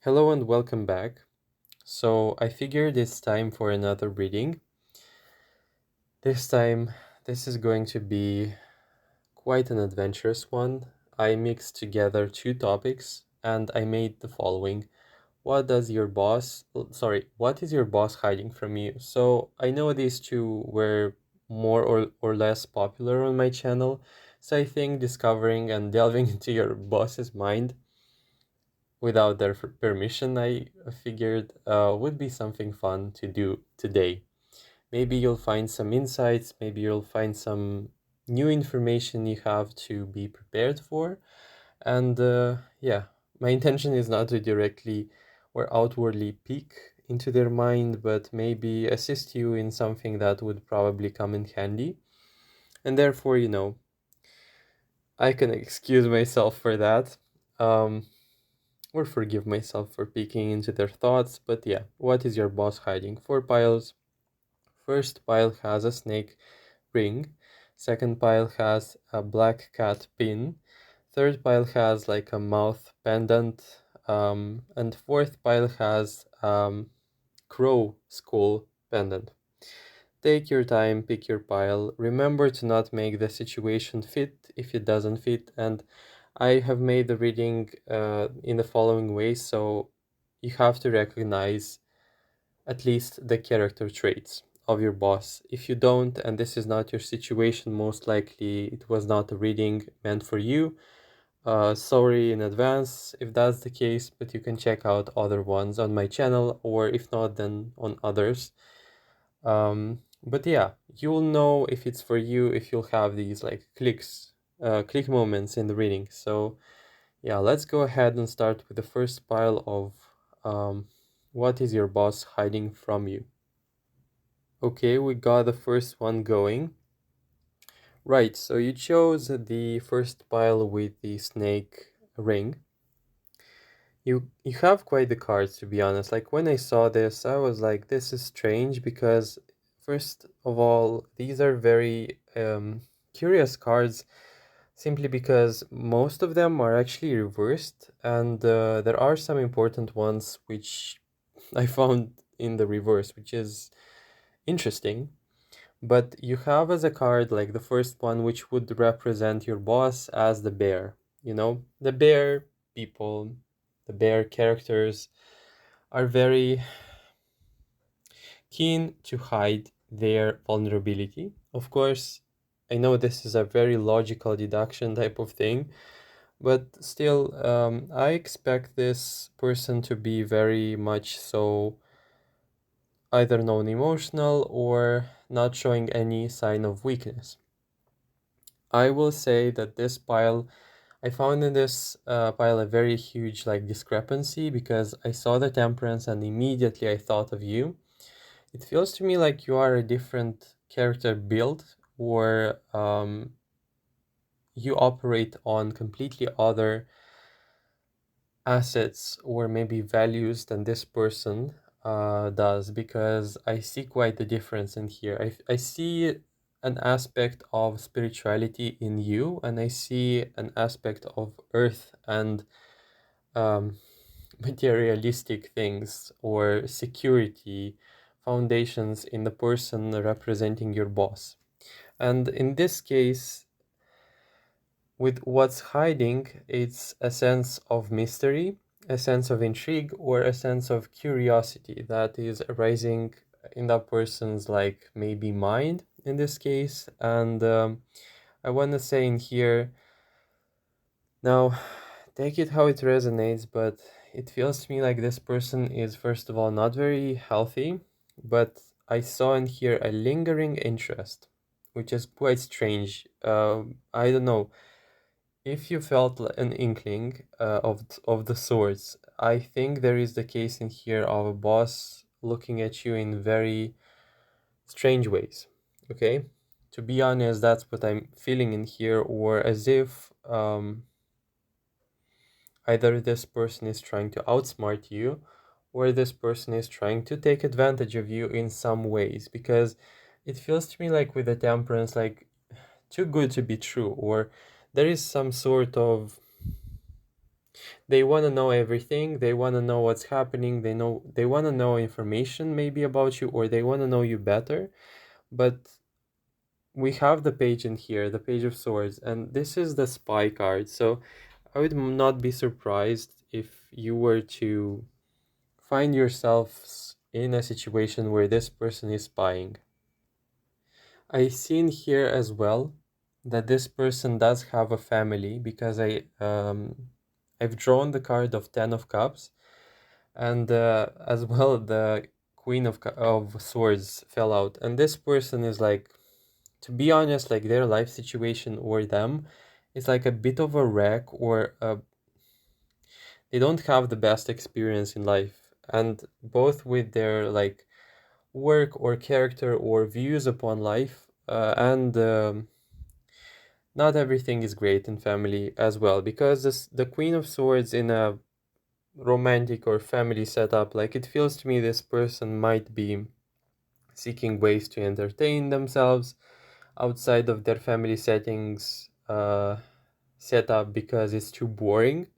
Hello and welcome back. So I figured it's time for another reading. This time, this is going to be quite an adventurous one. I mixed together two topics and I made the following. What is your boss hiding from you? So I know these two were more or less popular on my channel. So I think discovering and delving into your boss's mind without their permission, I figured would be something fun to do today. Maybe you'll find some insights, maybe you'll find some new information you have to be prepared for. And yeah, my intention is not to directly or outwardly peek into their mind, but maybe assist you in something that would probably come in handy. And therefore, I can excuse myself for that. Um, or forgive myself for peeking into their thoughts. But yeah, what is your boss hiding? Four piles. First pile has a snake ring. Second pile has a black cat pin. Third pile has like a mouth pendant. And fourth pile has crow skull pendant. Take your time, pick your pile. Remember to not make the situation fit if it doesn't fit. And I have made the reading in the following way, so you have to recognize at least the character traits of your boss. If you don't, and this is not your situation, most likely it was not a reading meant for you. Sorry in advance if that's the case, but you can check out other ones on my channel, or if not, then on others. But yeah, you'll know if it's for you if you'll have these like click moments in the reading. So yeah, let's go ahead and start with the first pile of what is your boss hiding from you? Okay, we got the first one going. Right, so you chose the first pile with the snake ring. You have quite the cards, to be honest. Like when I saw this, I was like, this is strange because first of all, these are very curious cards simply because most of them are actually reversed, and there are some important ones which I found in the reverse, which is interesting. But you have as a card like the first one, which would represent your boss as the bear. The bear people, the bear characters are very keen to hide their vulnerability. Of course, I know this is a very logical deduction type of thing, but still, I expect this person to be very much so either non-emotional or not showing any sign of weakness. I will say that this pile, I found in this pile a very huge like discrepancy because I saw the temperance and immediately I thought of you. It feels to me like you are a different character build, or you operate on completely other assets or maybe values than this person does, because I see quite the difference in here. I see an aspect of spirituality in you, and I see an aspect of earth and um, materialistic things or security foundations in the person representing your boss. And in this case, with what's hiding, it's a sense of mystery, a sense of intrigue, or a sense of curiosity that is arising in that person's like maybe mind in this case. And I want to say in here now, take it how it resonates, but it feels to me like this person is first of all not very healthy, but I saw in here a lingering interest, which is quite strange. I don't know if you felt an inkling of the sorts. I think there is the case in here of a boss looking at you in very strange ways. Okay, to be honest, that's what I'm feeling in here, or as if either this person is trying to outsmart you, or this person is trying to take advantage of you in some ways, because it feels to me like with the temperance, like too good to be true, or there is some sort of They want to know everything. They want to know what's happening. They want to know information maybe about you, or they want to know you better. But we have the page in here, the page of swords, and this is the spy card. So I would not be surprised if you were to find yourselves in a situation where this person is spying. I see in here as well that this person does have a family, because I've drawn the card of Ten of Cups, and as well the Queen of Swords fell out, and this person is like, to be honest, like their life situation or them is like a bit of a wreck, or they don't have the best experience in life, and both with their like work or character or views upon life, and not everything is great in family as well, because the Queen of Swords in a romantic or family setup, like it feels to me this person might be seeking ways to entertain themselves outside of their family settings setup, because it's too boring.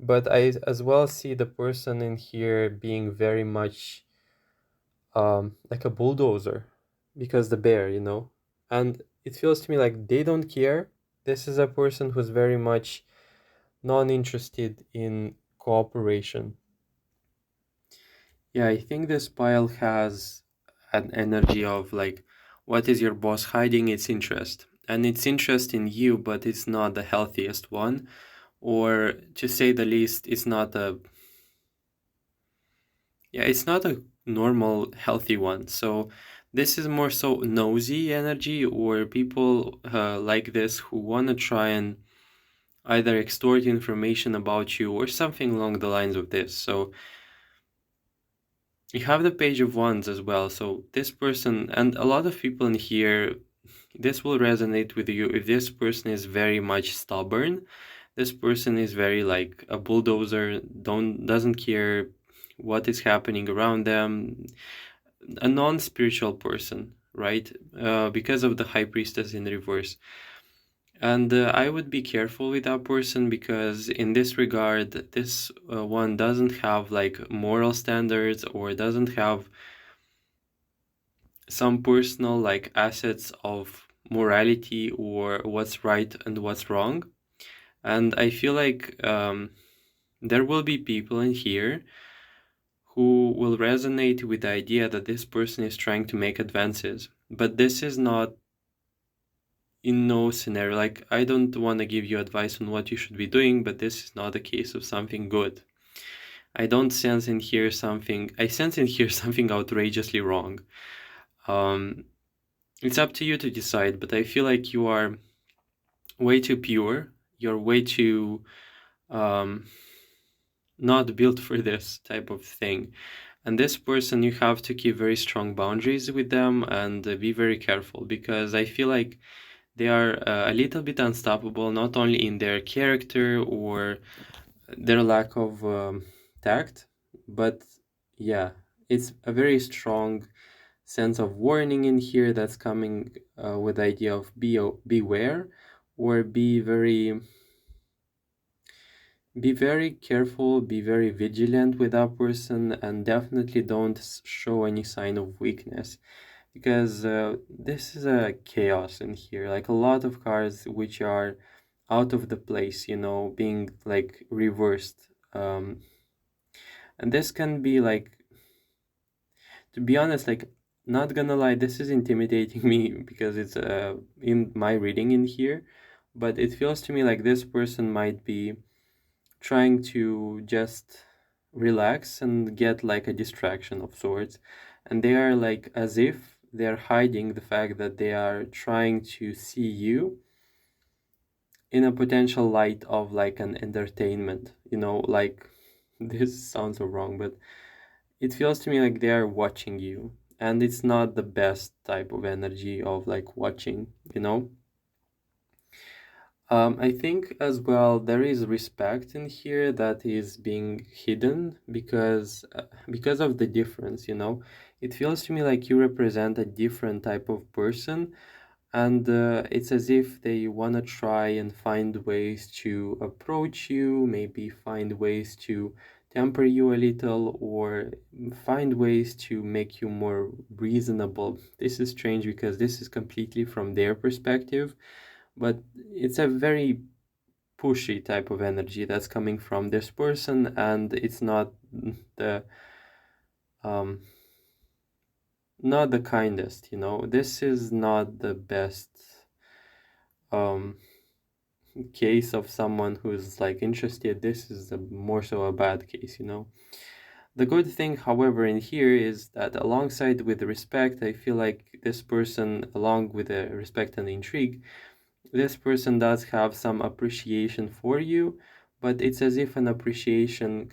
But I as well see the person in here being very much like a bulldozer, because the bear, and it feels to me like they don't care. This is a person who's very much non-interested in cooperation. Yeah, I think this pile has an energy of like, what is your boss hiding its interest? And its interest in you, but it's not the healthiest one. Or to say the least, it's not a normal, healthy one. So this is more so nosy energy, or people like this who want to try and either extort information about you or something along the lines of this. So you have the Page of Wands as well. So this person, and a lot of people in here, this will resonate with you if this person is very much stubborn. This person is very like a bulldozer, doesn't care what is happening around them, a non-spiritual person, right? Because of the High Priestess in reverse. And I would be careful with that person, because in this regard, this one doesn't have like moral standards, or doesn't have some personal like assets of morality, or what's right and what's wrong. And I feel like there will be people in here who will resonate with the idea that this person is trying to make advances. But this is not, in no scenario, like I don't want to give you advice on what you should be doing, but this is not a case of something good. I don't sense in here something, I sense in here something outrageously wrong. It's up to you to decide, but I feel like you are way too pure. You're way too um, not built for this type of thing. And this person, you have to keep very strong boundaries with them, and be very careful, because I feel like they are a little bit unstoppable, not only in their character or their lack of tact, but yeah, it's a very strong sense of warning in here that's coming with the idea of beware, or be very careful, be very vigilant with that person, and definitely don't show any sign of weakness, because this is a chaos in here, like a lot of cards which are out of the place, being like reversed. And this can be like, to be honest, like, not gonna lie, this is intimidating me, because it's in my reading in here, but it feels to me like this person might be trying to just relax and get like a distraction of sorts, and they are like as if they're hiding the fact that they are trying to see you in a potential light of like an entertainment, like this sounds so wrong, but it feels to me like they are watching you, and it's not the best type of energy of like watching. I think as well there is respect in here that is being hidden, because of the difference. It feels to me like you represent a different type of person, And it's as if they want to try and find ways to approach you, maybe find ways to temper you a little, or find ways to make you more reasonable. This is strange because this is completely from their perspective, but it's a very pushy type of energy that's coming from this person, and it's the um not the kindest, you know. This is not the best um case of someone who's like interested. This is more so a bad case, you know. The good thing, however, in here is that alongside with the respect, I feel like this person, along with the respect and the intrigue, this person does have some appreciation for you, but it's as if an appreciation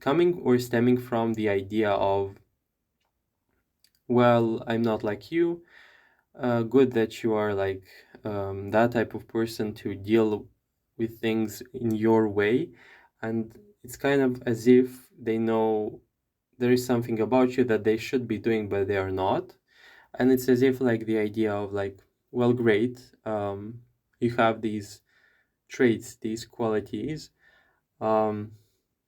coming or stemming from the idea of, well, I'm not like you. Good that you are like that type of person to deal with things in your way. And it's kind of as if they know there is something about you that they should be doing, but they are not. And it's as if like the idea of like, well, great, you have these traits, these qualities. Um,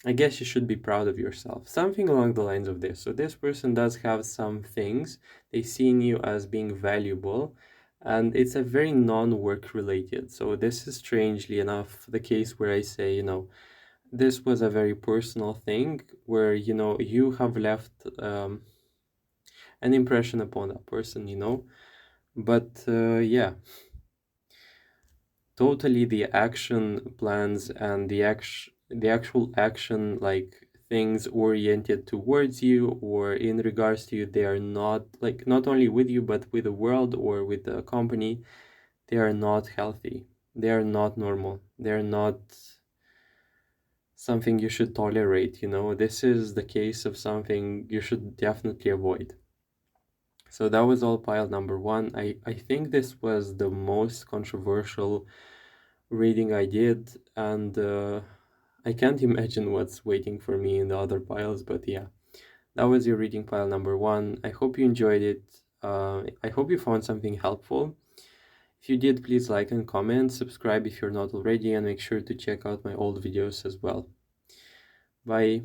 I guess you should be proud of yourself. Something along the lines of this. So this person does have some things. They see in you as being valuable, and it's a very non-work related. So this is strangely enough the case where I say, you know, this was a very personal thing where, you know, you have left an impression upon that person, you know. But yeah, totally the action plans and the actual action, like things oriented towards you or in regards to you, they are not like, not only with you but with the world or with the company, they are not healthy, they are not normal, they're not something you should tolerate, you know. This is the case of something you should definitely avoid. So that was all pile number one. I think this was the most controversial reading I did, and I can't imagine what's waiting for me in the other piles, but yeah, that was your reading pile number one. I hope you enjoyed it. I hope you found something helpful. If you did, please like and comment, subscribe if you're not already, and make sure to check out my old videos as well. Bye.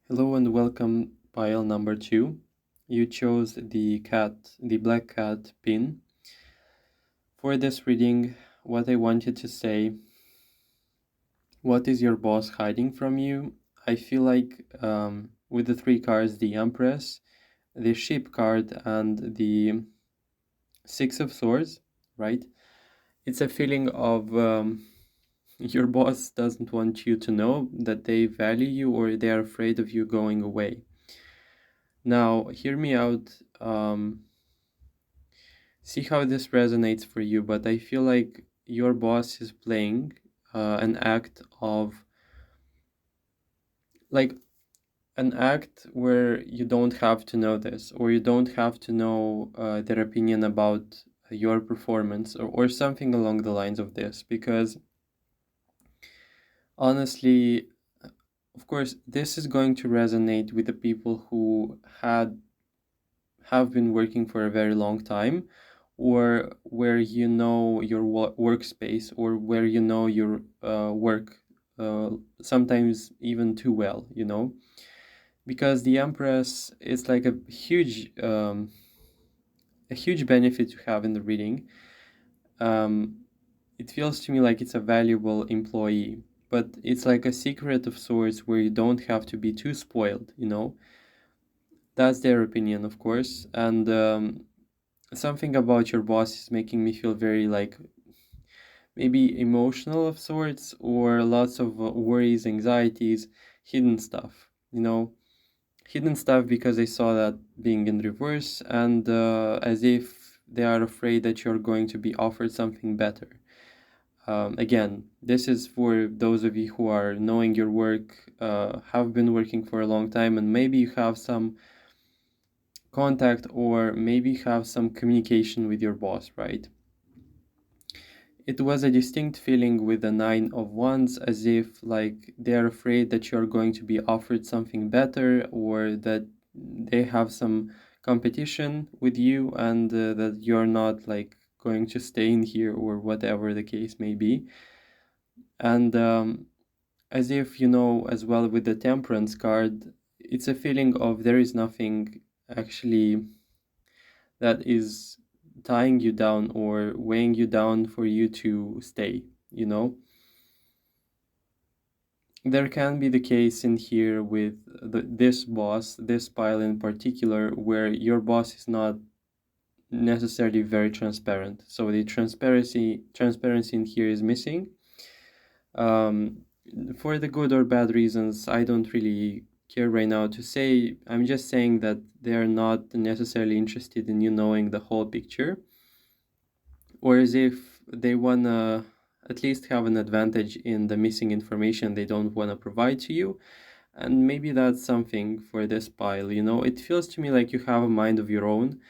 Hello and welcome, pile number two. You chose the black cat pin. For this reading, what I wanted to say, what is your boss hiding from you? I feel like with the three cards, the Empress, the Ship card, and the Six of Swords, right? It's a feeling of your boss doesn't want you to know that they value you or they are afraid of you going away. Now, hear me out. See how this resonates for you, but I feel like your boss is playing an act of like an act where you don't have to know this, or you don't have to know their opinion about your performance, or something along the lines of this, because honestly, of course, this is going to resonate with the people who have been working for a very long time, or where you know your workspace, or where you know your work sometimes even too well, you know, because the Empress is like a huge benefit to have in the reading. Um, it feels to me like it's a valuable employee, but it's like a secret of sorts where you don't have to be too spoiled, you know. That's their opinion, of course, and something about your boss is making me feel very like maybe emotional of sorts, or lots of worries, anxieties, hidden stuff, you know, hidden stuff because they saw that being in reverse, and as if they are afraid that you're going to be offered something better. Again, this is for those of you who are knowing your work, have been working for a long time, and maybe you have some contact or maybe have some communication with your boss, right? It was a distinct feeling with the Nine of Wands, as if like they're afraid that you're going to be offered something better, or that they have some competition with you, and that you're not like going to stay in here or whatever the case may be. And as if, as well with the temperance card, it's a feeling of there is nothing actually that is tying you down or weighing you down for you to stay, you know? There can be the case in here with this boss, this pile in particular, where your boss is not necessarily very transparent. So the transparency in here is missing. Um, for the good or bad reasons, I don't really care right now to say. I'm just saying that they are not necessarily interested in you knowing the whole picture. Whereas if they wanna at least have an advantage in the missing information they don't wanna provide to you, and maybe that's something for this pile, It feels to me like you have a mind of your own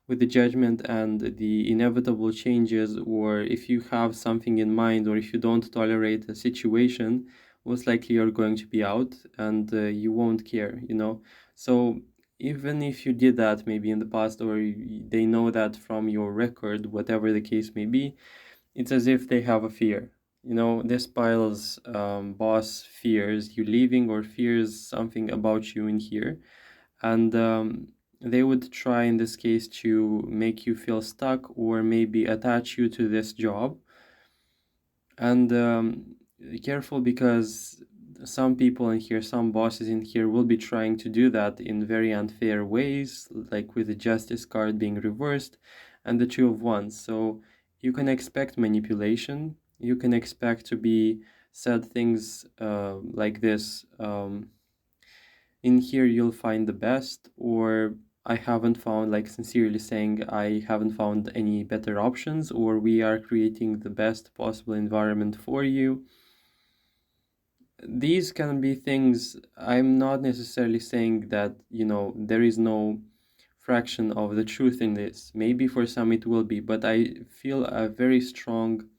with the judgment and the inevitable changes, or if you have something in mind, or if you don't tolerate a situation, most likely you're going to be out and you won't care. So even if you did that maybe in the past, or they know that from your record, whatever the case may be, it's as if they have a fear. This pile's boss fears you leaving or fears something about you in here. And they would try in this case to make you feel stuck or maybe attach you to this job. And careful, because some people in here, some bosses in here will be trying to do that in very unfair ways, like with the justice card being reversed and the two of wands. So you can expect manipulation. You can expect to be said things like this. In here you'll find the best, or I haven't found, like sincerely saying, I haven't found any better options, or we are creating the best possible environment for you. These can be things. I'm not necessarily saying that, there is no fraction of the truth in this. Maybe for some it will be, but I feel a very strong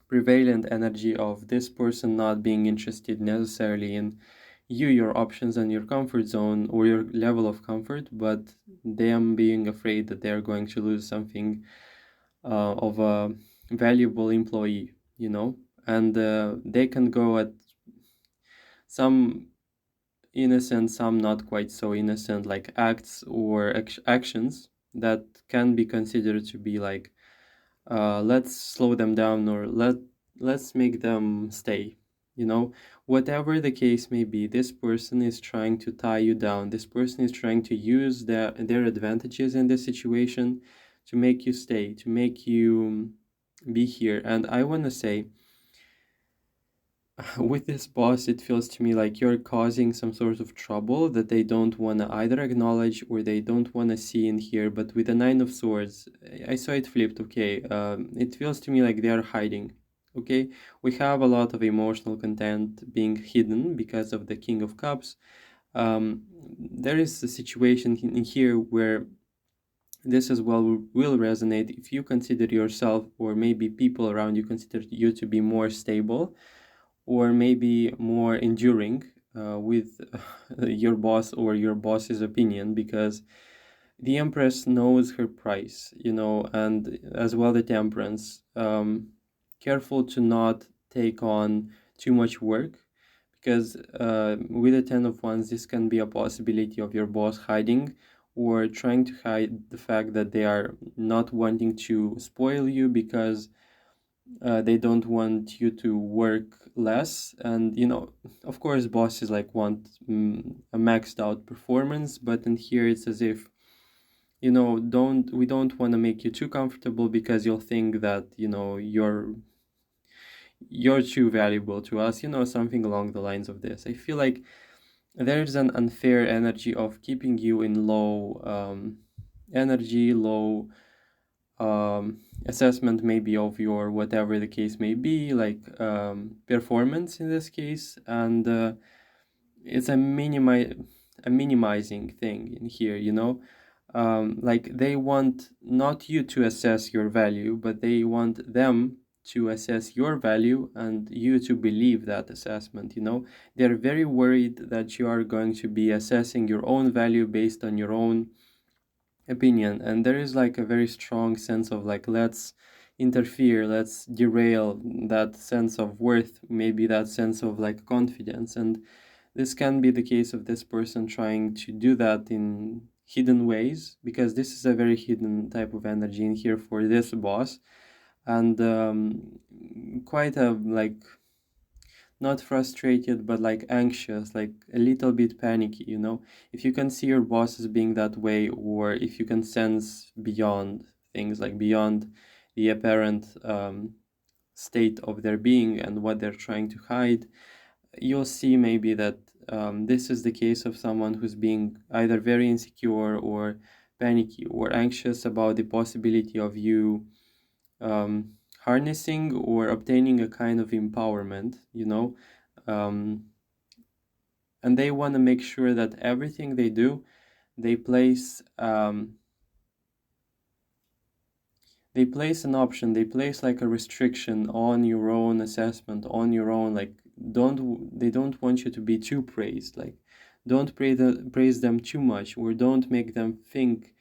prevalent energy of this person not being interested necessarily in you, your options, and your comfort zone or your level of comfort, but them being afraid that they're going to lose something of a valuable employee, and they can go at some innocent, some not quite so innocent, like acts or actions that can be considered to be like, let's slow them down, or let's make them stay. Whatever the case may be, this person is trying to tie you down. This person is trying to use their advantages in this situation to make you stay, to make you be here. And I want to say, with this boss, it feels to me like you're causing some sort of trouble that they don't want to either acknowledge or they don't want to see in here. But with the Nine of Swords, I saw it flipped. Okay, it feels to me like they are hiding. Okay, we have a lot of emotional content being hidden because of the King of Cups. There is a situation in here where this as well will resonate if you consider yourself, or maybe people around you consider you to be more stable or maybe more enduring with your boss or your boss's opinion, because the Empress knows her price, and as well the Temperance. Careful to not take on too much work, because with the Ten of Wands, this can be a possibility of your boss hiding or trying to hide the fact that they are not wanting to spoil you, because they don't want you to work less. And of course bosses like want a maxed out performance, but in here it's as if, don't we don't want to make you too comfortable, because you'll think that you're too valuable to us, something along the lines of this. I feel like there's an unfair energy of keeping you in low energy, low assessment maybe of your whatever the case may be, like performance in this case. And it's a minimizing thing in here, like they want not you to assess your value, but they want them to assess your value and you to believe that assessment. They're very worried that you are going to be assessing your own value based on your own opinion, and there is like a very strong sense of like, let's interfere, let's derail that sense of worth, maybe that sense of like confidence. And this can be the case of this person trying to do that in hidden ways, because this is a very hidden type of energy in here for this boss. And quite a like, not frustrated, but like anxious, like a little bit panicky, you know? If you can see your bosses being that way, or if you can sense beyond things, like beyond the apparent state of their being and what they're trying to hide, you'll see maybe that this is the case of someone who's being either very insecure or panicky or anxious about the possibility of you um, harnessing or obtaining a kind of empowerment, you know, um, and they want to make sure that everything they do, they place they place an option, they place like a restriction on your own assessment, on your own, like, they don't want you to be too praised, like, don't praise them too much, or don't make them think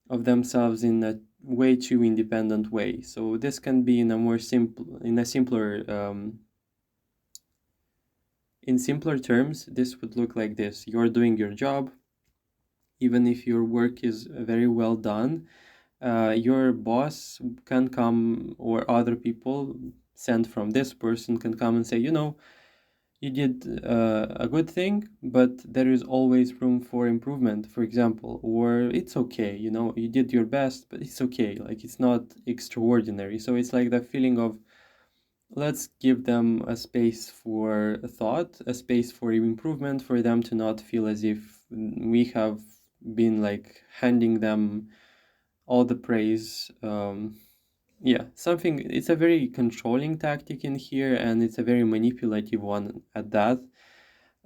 of themselves in a way too independent way. So this can be in a more simple, in a simpler in simpler terms, this would look like this: you're doing your job, even if your work is very well done. Your boss can come, or other people sent from this person can come and say, you know, you did a good thing, but there is always room for improvement, for example, or it's okay, you know, you did your best, but it's okay, like, it's not extraordinary. So it's like the feeling of, let's give them a space for a thought, a space for improvement, for them to not feel as if we have been like handing them all the praise. Yeah, something, it's a very controlling tactic in here, and it's a very manipulative one at that.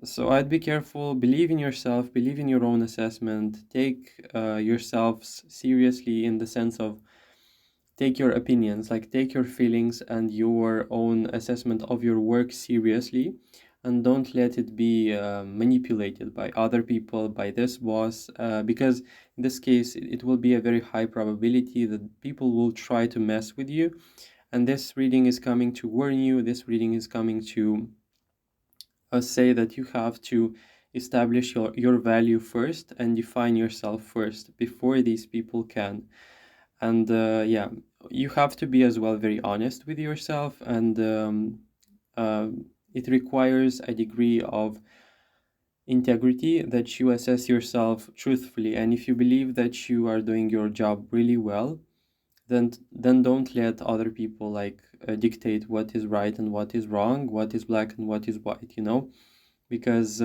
So I'd be careful, believe in yourself, believe in your own assessment, take yourselves seriously, in the sense of, take your opinions, like, take your feelings and your own assessment of your work seriously, and don't let it be manipulated by other people, by this boss, because in this case it will be a very high probability that people will try to mess with you. And this reading is coming to warn you, this reading is coming to say that you have to establish your value first and define yourself first before these people can. And yeah, you have to be as well very honest with yourself, and uh, it requires a degree of integrity, that you assess yourself truthfully. And if you believe that you are doing your job really well, then don't let other people like dictate what is right and what is wrong, what is black and what is white, you know, because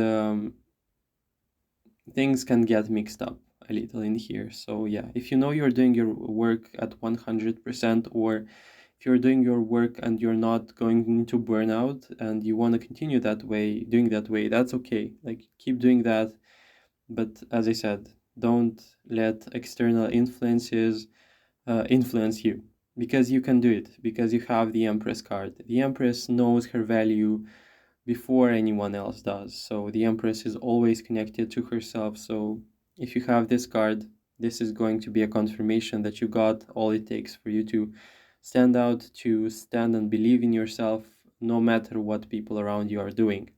things can get mixed up a little in here. So yeah, if you know you're doing your work at 100%, or if you're doing your work and you're not going into burnout and you want to continue that way, doing that way, that's okay. Like, keep doing that. But as I said, don't let external influences influence you, because you can do it, because you have the Empress card. The Empress knows her value before anyone else does. So the Empress is always connected to herself. So if you have this card, this is going to be a confirmation that you got all it takes for you to stand out, to stand and believe in yourself, no matter what people around you are doing.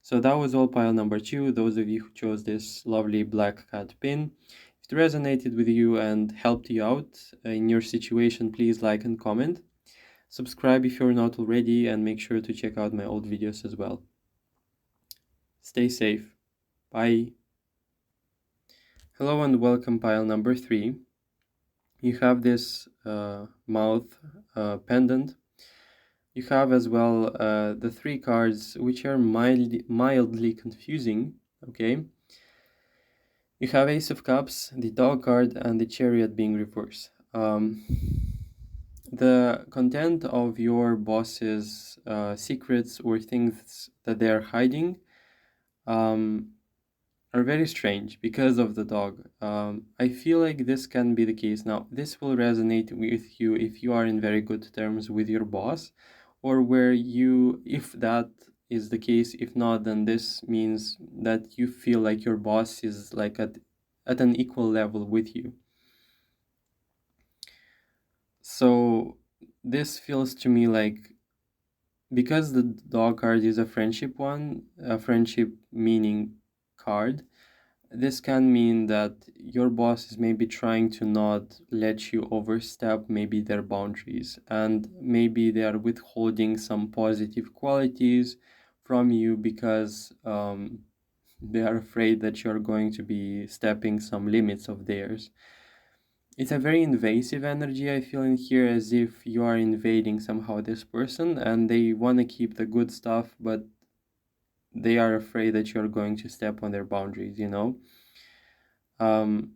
So that was all pile number 2. Those of you who chose this lovely black cat pin, if it resonated with you and helped you out in your situation, please like and comment. Subscribe if you're not already, and make sure to check out my old videos as well. Stay safe. Bye. Hello and welcome, pile number 3. You have this mouth pendant. You have as well the 3 cards, which are mildly confusing, okay? You have Ace of Cups, the Dog card, and the Chariot being reversed. The content of your boss's secrets or things that they are hiding are very strange because of the dog. I feel like this can be the case. Now, this will resonate with you if you are in very good terms with your boss, or where you, if that is the case. If not, then this means that you feel like your boss is like at an equal level with you. So this feels to me like, because the dog card is a friendship one, a friendship meaning card, this can mean that your boss is maybe trying to not let you overstep maybe their boundaries, and maybe they are withholding some positive qualities from you because they are afraid that you're going to be stepping some limits of theirs. It's a very invasive energy I feel in here, as if you are invading somehow this person and they want to keep the good stuff, but they are afraid that you're going to step on their boundaries, you know? Um,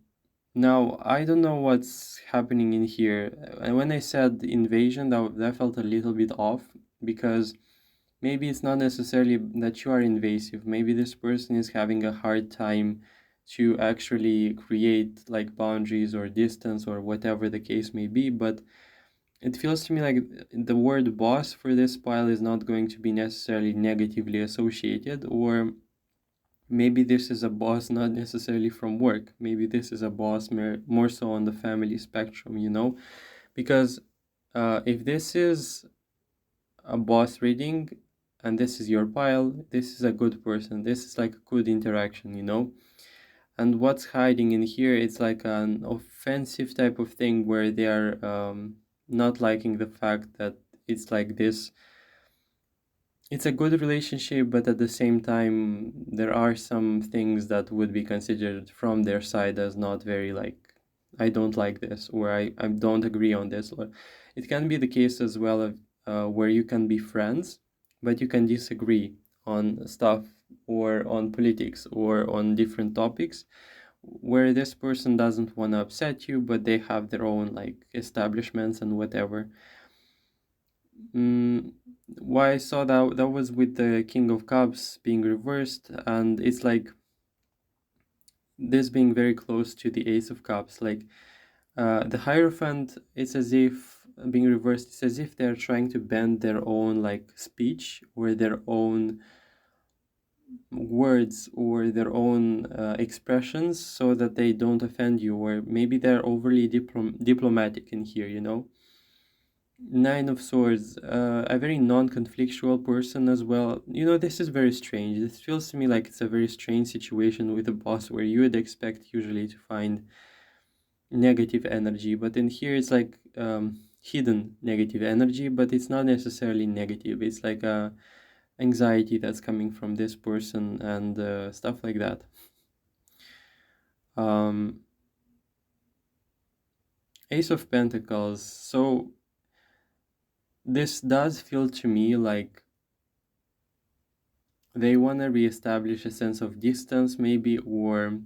Now, I don't know what's happening in here. And when I said invasion, that felt a little bit off, because maybe it's not necessarily that you are invasive. Maybe this person is having a hard time to actually create like boundaries or distance or whatever the case may be. But it feels to me like the word boss for this pile is not going to be necessarily negatively associated, or maybe this is a boss not necessarily from work. Maybe this is a boss more so on the family spectrum, you know? Because if this is a boss reading and this is your pile, this is a good person. This is like a good interaction, you know? And what's hiding in here, it's like an offensive type of thing where they are not liking the fact that it's like this. It's a good relationship, but at the same time, there are some things that would be considered from their side as not very like, I don't like this, or I don't agree on this. Or it can be the case as well of, where you can be friends, but you can disagree on stuff or on politics or on different topics, where this person doesn't want to upset you, but they have their own like establishments and whatever. Mm, why I saw that was with the King of Cups being reversed, and it's like this being very close to the Ace of Cups. Like the Hierophant, it's as if being reversed. It's as if they're trying to bend their own like speech or their own words or their own expressions so that they don't offend you, or maybe they're overly diplomatic in here, you know. Nine of Swords, a very non-conflictual person as well. You know, this is very strange. This feels to me like it's a very strange situation with a boss where you would expect usually to find negative energy, but in here it's like hidden negative energy, but it's not necessarily negative. It's like a anxiety that's coming from this person and stuff like that. Um, Ace of Pentacles. So this does feel to me like they want to reestablish a sense of distance maybe, or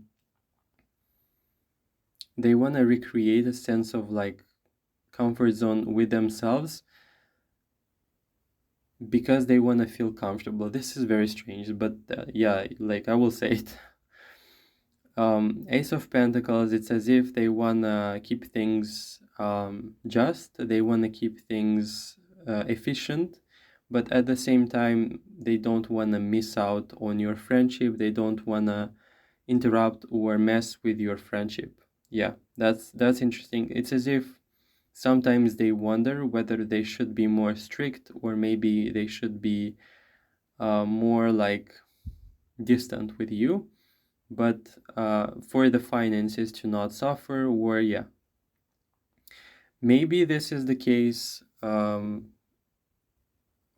they want to recreate a sense of like comfort zone with themselves because they want to feel comfortable. This is very strange, but yeah, like I will say it. Ace of Pentacles, it's as if they want to keep things just, they want to keep things efficient, but at the same time, they don't want to miss out on your friendship. They don't want to interrupt or mess with your friendship. Yeah, that's interesting. It's as if sometimes they wonder whether they should be more strict, or maybe they should be more like distant with you, but for the finances to not suffer, or yeah, maybe this is the case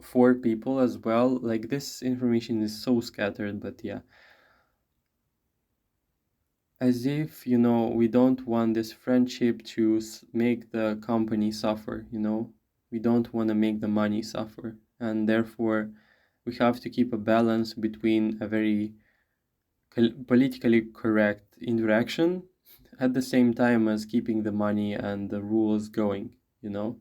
for people as well. Like this information is so scattered, but yeah, as if, you know, we don't want this friendship to make the company suffer, you know, we don't want to make the money suffer, and therefore we have to keep a balance between a very politically correct interaction at the same time as keeping the money and the rules going, you know.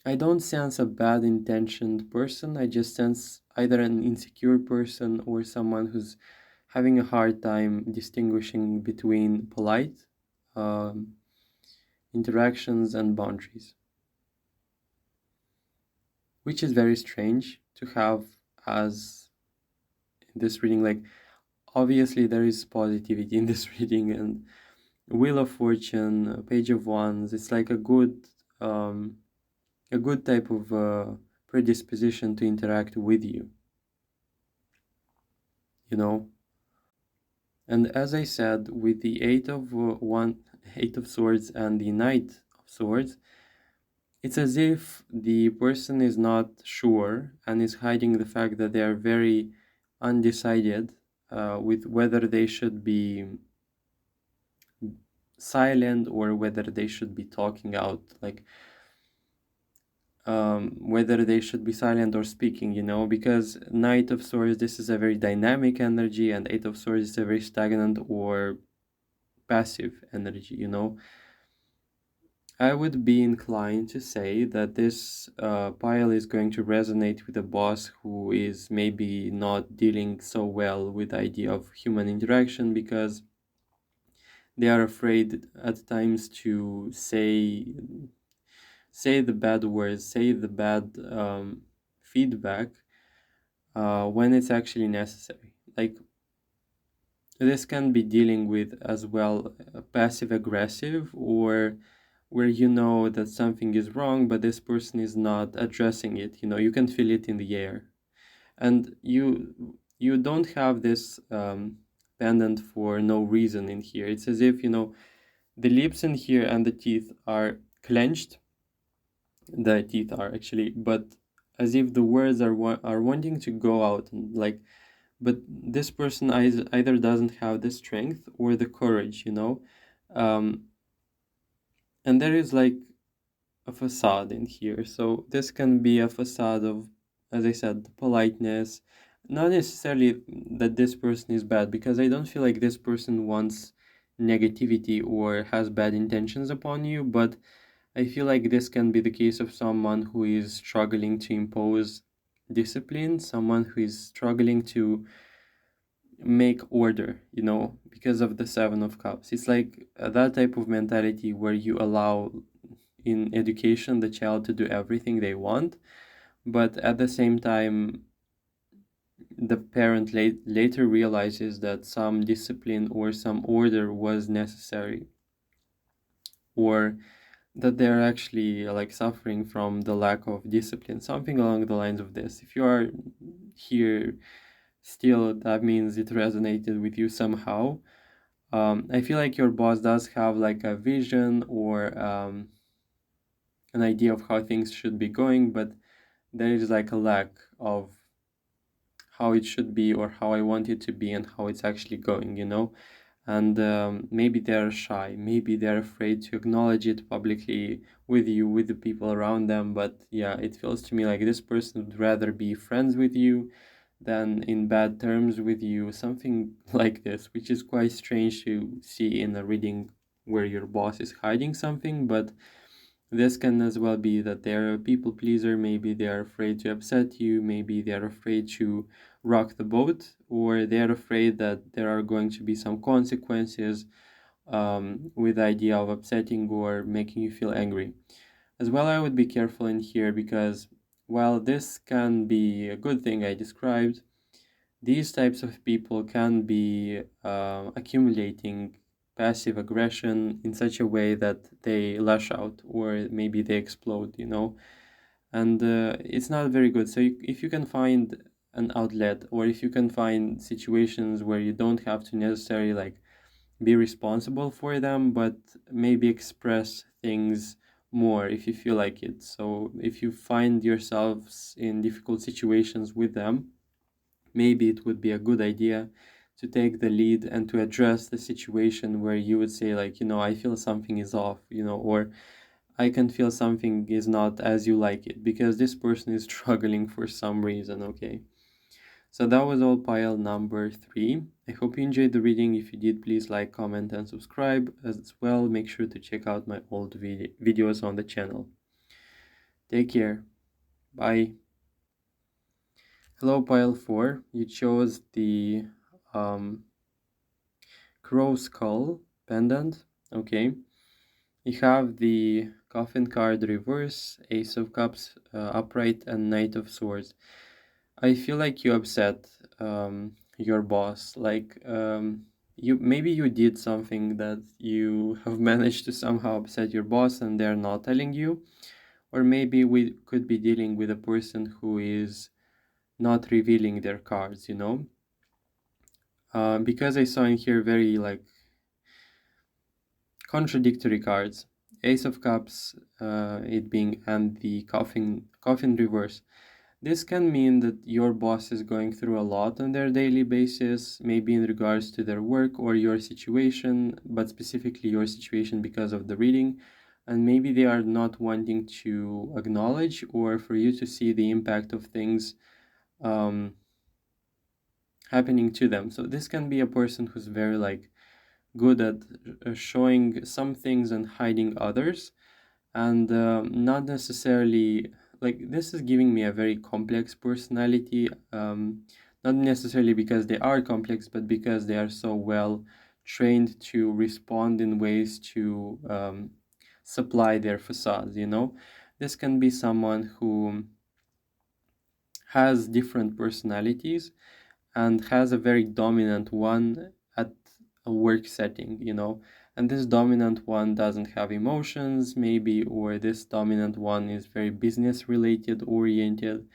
I don't sense a bad intentioned person. I just sense either an insecure person or someone who's having a hard time distinguishing between polite um, interactions and boundaries, which is very strange to have as in this reading. Like, obviously there is positivity in this reading, and Wheel of Fortune, Page of Wands. It's like a good type of predisposition to interact with you, you know. And as I said, with the Eight of Swords and the Knight of Swords, it's as if the person is not sure and is hiding the fact that they are very undecided with whether they should be silent or whether they should be talking out, like whether they should be silent or speaking, you know, because Knight of Swords, this is a very dynamic energy, and Eight of Swords is a very stagnant or passive energy, you know. I would be inclined to say that this pile is going to resonate with a boss who is maybe not dealing so well with the idea of human interaction, because they are afraid at times to say the bad words, say the bad feedback when it's actually necessary. Like, this can be dealing with as well passive aggressive, or where you know that something is wrong but this person is not addressing it, you know, you can feel it in the air. And you don't have this pendant for no reason in here. It's as if, you know, the lips in here and the teeth are clenched, the teeth are actually, but as if the words are wanting to go out, and like, but this person either doesn't have the strength or the courage, you know. um, and there is like a facade in here. So this can be a facade of, as I said, politeness. Not necessarily that this person is bad, because I don't feel like this person wants negativity or has bad intentions upon you, but I feel like this can be the case of someone who is struggling to impose discipline, someone who is struggling to make order, you know, because of the Seven of Cups. It's like that type of mentality where you allow in education the child to do everything they want, but at the same time the parent later realizes that some discipline or some order was necessary, or that they're actually like suffering from the lack of discipline, something along the lines of this. If you are here still, that means it resonated with you somehow. I feel like your boss does have like a vision or an idea of how things should be going, but there is like a lack of how it should be or how I want it to be and how it's actually going, you know. And maybe they're shy, maybe they're afraid to acknowledge it publicly with you, with the people around them. But yeah, it feels to me like this person would rather be friends with you than in bad terms with you, something like this, which is quite strange to see in a reading where your boss is hiding something. But this can as well be that they're a people pleaser. Maybe they're afraid to upset you. Maybe they're afraid to rock the boat, or they're afraid that there are going to be some consequences with the idea of upsetting or making you feel angry. As well, I would be careful in here, because while this can be a good thing I described, these types of people can be accumulating passive aggression in such a way that they lash out or maybe they explode, you know, and it's not very good. So if you can find an outlet, or if you can find situations where you don't have to necessarily like be responsible for them, but maybe express things more if you feel like it. So if you find yourselves in difficult situations with them, maybe it would be a good idea to take the lead and to address the situation where you would say like, you know, I feel something is off, you know, or I can feel something is not as you like it, because this person is struggling for some reason. Okay, so that was all pile number 3. I hope you enjoyed the reading. If you did, please like, comment and subscribe. As well, make sure to check out my old videos on the channel. Take care. Bye. Hello, pile 4. You chose the um, crow skull pendant. Okay, you have the coffin card reverse, Ace of Cups upright, and Knight of Swords. I feel like you upset your boss. Like you maybe you did something that you have managed to somehow upset your boss and they're not telling you, or maybe we could be dealing with a person who is not revealing their cards, you know. Because I saw in here very like contradictory cards. Ace of Cups, it being, and the coffin reverse. This can mean that your boss is going through a lot on their daily basis, maybe in regards to their work or your situation, but specifically your situation because of the reading. And maybe they are not wanting to acknowledge or for you to see the impact of things um, happening to them. So this can be a person who's very like good at showing some things and hiding others, and not necessarily like this is giving me a very complex personality, not necessarily because they are complex, but because they are so well trained to respond in ways to supply their facades, you know. This can be someone who has different personalities and has a very dominant one at a work setting, you know. And this dominant one doesn't have emotions, maybe, or this dominant one is very business related oriented.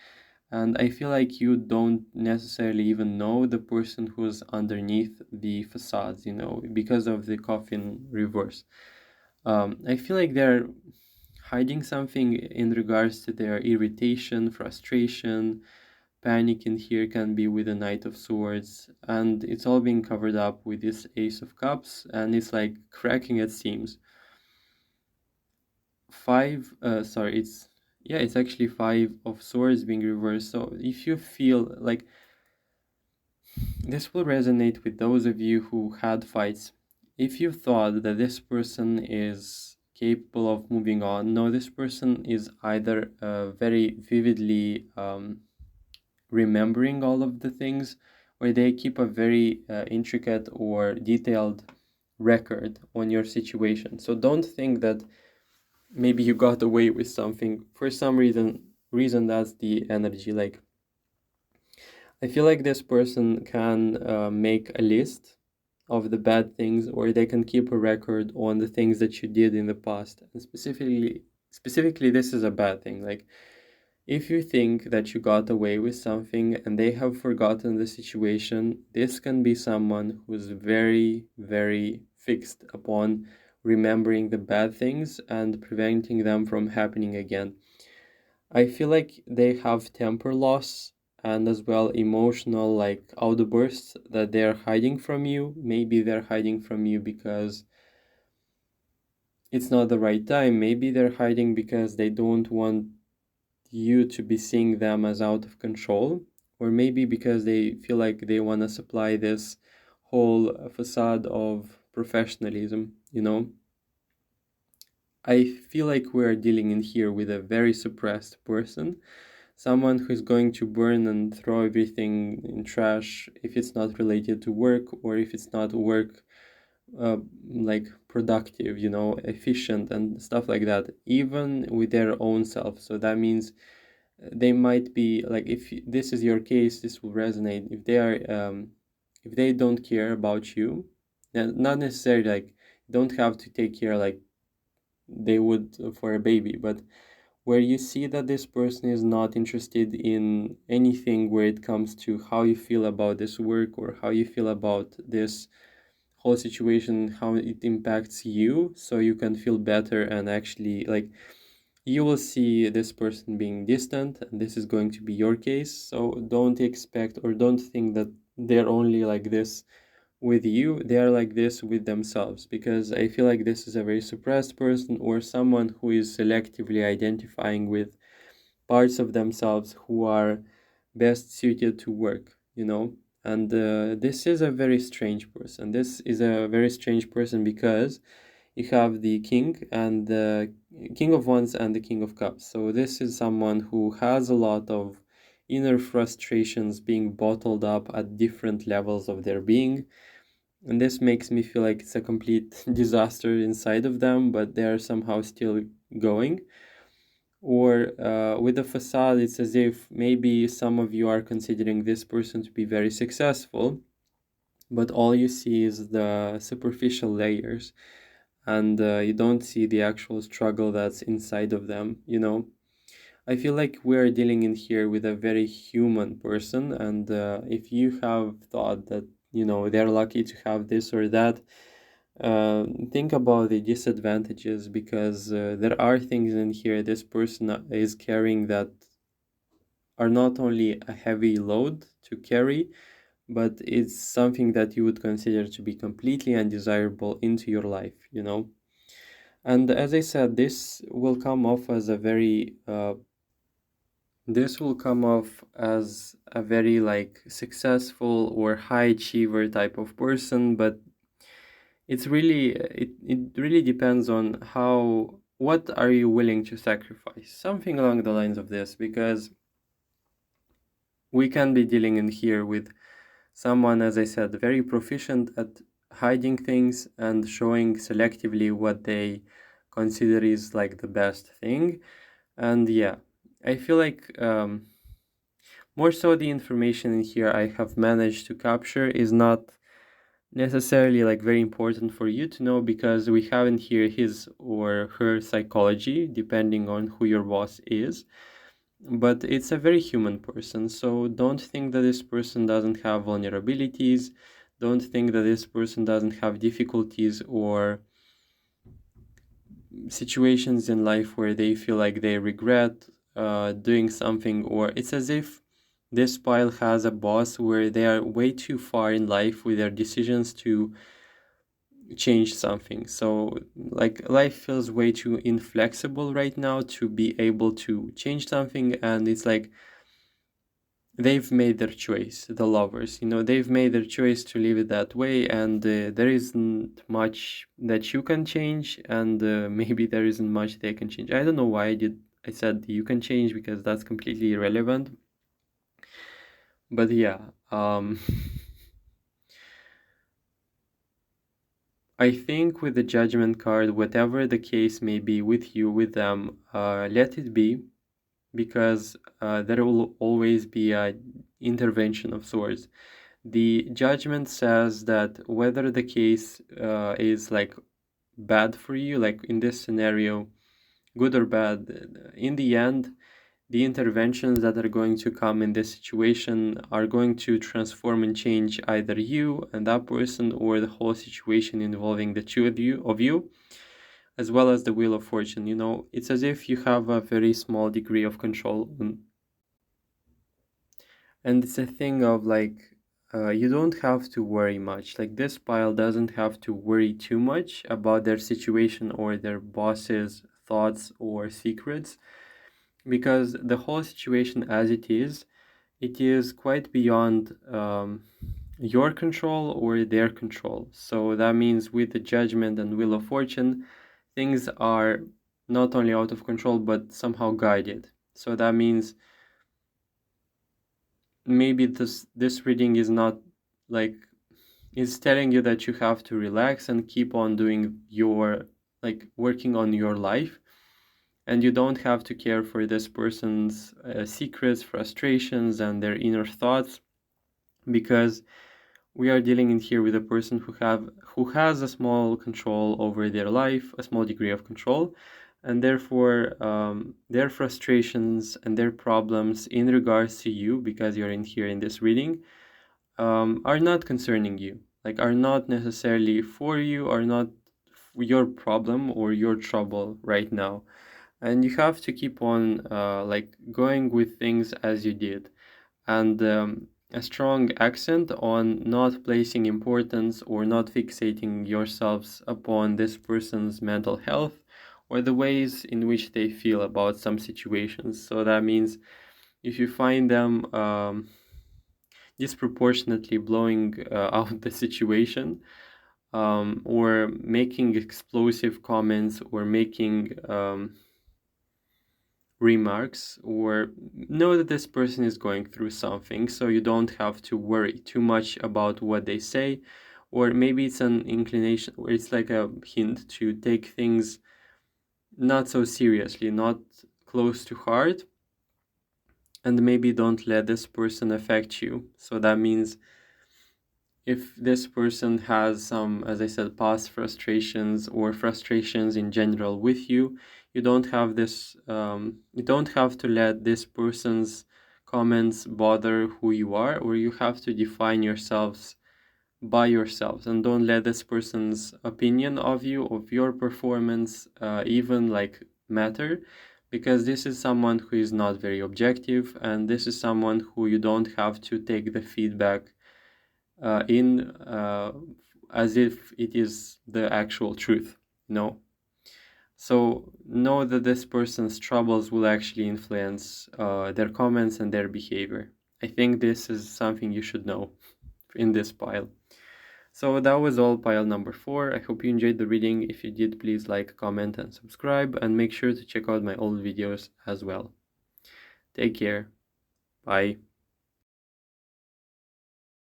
And I feel like you don't necessarily even know the person who's underneath the facades, you know, because of the coffin reverse. I feel like they're hiding something in regards to their irritation, frustration, panic in here can be with the Knight of Swords, and it's all being covered up with this Ace of Cups, and it's like cracking at seams. Sorry, it's actually Five of Swords being reversed. So if you feel like this will resonate with those of you who had fights, if you thought that this person is capable of moving on, no, this person is either very vividly remembering all of the things, or they keep a very intricate or detailed record on your situation. So don't think that maybe you got away with something for some reason. That's the energy. Like I feel like this person can make a list of the bad things, or they can keep a record on the things that you did in the past. And specifically this is a bad thing. Like if you think that you got away with something and they have forgotten the situation, this can be someone who's very, very fixed upon remembering the bad things and preventing them from happening again. I feel like they have temper loss and as well emotional like outbursts that they're hiding from you. Maybe they're hiding from you because it's not the right time. Maybe they're hiding because they don't want you to be seeing them as out of control, or maybe because they feel like they want to supply this whole facade of professionalism, you know. I feel like we're dealing in here with a very suppressed person, someone who's going to burn and throw everything in trash if it's not related to work, or if it's not work like productive, you know, efficient and stuff like that, even with their own self. So that means they might be like, if this is your case, this will resonate. If they are if they don't care about you, and not necessarily like don't have to take care like they would for a baby, but where you see that this person is not interested in anything where it comes to how you feel about this work or how you feel about this whole situation, how it impacts you, so you can feel better and actually like you will see this person being distant, and this is going to be your case. So don't expect or don't think that they're only like this with you, they are like this with themselves, because I feel like this is a very suppressed person or someone who is selectively identifying with parts of themselves who are best suited to work, you know. And this is a very strange person. This is a very strange person because you have the king and the king of wands and the king of cups. So this is someone who has a lot of inner frustrations being bottled up at different levels of their being, and this makes me feel like it's a complete disaster inside of them, but they're somehow still going. Or with the facade, it's as if maybe some of you are considering this person to be very successful, but all you see is the superficial layers, and you don't see the actual struggle that's inside of them, you know. I feel like we're dealing in here with a very human person, and if you have thought that, you know, they're lucky to have this or that, think about the disadvantages, because there are things in here this person is carrying that are not only a heavy load to carry, but it's something that you would consider to be completely undesirable into your life, you know. And as I said, this will come off as a very like successful or high achiever type of person, but it really depends on what are you willing to sacrifice, something along the lines of this, because we can be dealing in here with someone, as I said, very proficient at hiding things and showing selectively what they consider is like the best thing. And yeah, I feel like more so the information in here I have managed to capture is not necessarily like very important for you to know, because we have in here his or her psychology depending on who your boss is. But it's a very human person, so don't think that this person doesn't have vulnerabilities. Don't think that this person doesn't have difficulties or situations in life where they feel like they regret doing something, or it's as if this pile has a boss where they are way too far in life with their decisions to change something. So like life feels way too inflexible right now to be able to change something, and it's like they've made their choice, the lovers, you know, they've made their choice to leave it that way, and there isn't much that you can change, and maybe there isn't much they can change. I don't know why I said you can change, because that's completely irrelevant. But yeah, I think with the judgment card, whatever the case may be with you, with them, let it be, because there will always be a intervention of sorts. The judgment says that whether the case is like bad for you, like in this scenario, good or bad, in the end, the interventions that are going to come in this situation are going to transform and change either you and that person, or the whole situation involving the two of you, as well as the wheel of fortune. You know, it's as if you have a very small degree of control and it's a thing of like you don't have to worry much. Like this pile doesn't have to worry too much about their situation or their boss's thoughts or secrets, because the whole situation as it is quite beyond your control or their control. So that means with the judgment and wheel of fortune, things are not only out of control but somehow guided. So that means maybe this reading is not like, it's telling you that you have to relax and keep on doing your, like, working on your life, and you don't have to care for this person's secrets, frustrations, and their inner thoughts, because we are dealing in here with a person who has a small control over their life, a small degree of control, and therefore their frustrations and their problems in regards to you, because you're in here in this reading, are not concerning you, like are not necessarily for you, are not your problem or your trouble right now. And you have to keep on like going with things as you did, and a strong accent on not placing importance or not fixating yourselves upon this person's mental health or the ways in which they feel about some situations. So that means if you find them disproportionately blowing out the situation, or making explosive comments, or making remarks, or know that this person is going through something, so you don't have to worry too much about what they say. Or maybe it's an inclination, or it's like a hint to take things not so seriously, not close to heart, and maybe don't let this person affect you. So that means if this person has some, as I said, past frustrations or frustrations in general with you, you don't have this, you don't have to let this person's comments bother who you are, or you have to define yourselves by yourselves, and don't let this person's opinion of you, of your performance, even like matter, because this is someone who is not very objective, and this is someone who you don't have to take the feedback in as if it is the actual truth. No. So know that this person's troubles will actually influence their comments and their behavior. I think this is something you should know in this pile. So that was all pile number 4. I hope you enjoyed the reading. If you did, please like, comment, and subscribe, and make sure to check out my old videos as well. Take care. Bye.